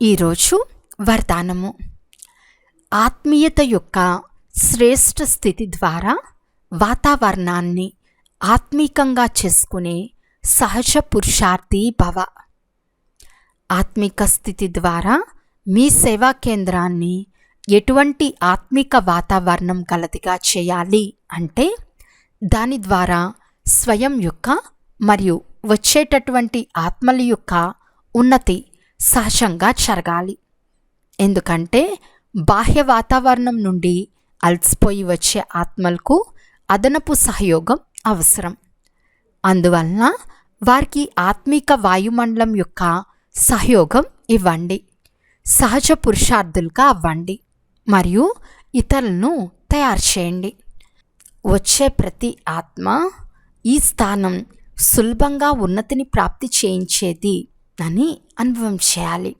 ఈరోజు వరదానము. ఆత్మీయత యొక్క శ్రేష్ఠ స్థితి ద్వారా వాతావరణాన్ని ఆత్మీకంగా చేసుకునే సహజ పురుషార్థి భవ. ఆత్మిక స్థితి ద్వారా మీ సేవా కేంద్రాన్ని ఎటువంటి ఆత్మిక వాతావరణం గలదిగా చేయాలి అంటే దాని ద్వారా స్వయం యొక్క మరియు వచ్చేటటువంటి ఆత్మల యొక్క ఉన్నతి సహజంగా జరగాలి. ఎందుకంటే బాహ్య వాతావరణం నుండి అలసిపోయి వచ్చే ఆత్మలకు అదనపు సహయోగం అవసరం. అందువలన వారికి ఆత్మిక వాయుమండలం యొక్క సహయోగం ఇవ్వండి. సహజ పురుషార్థులుగా అవ్వండి మరియు ఇతరులను తయారు చేయండి. వచ్చే ప్రతి ఆత్మ ఈ స్థానం సులభంగా ఉన్నతిని ప్రాప్తి చేయించేది అని అనుభవం చేయాలి.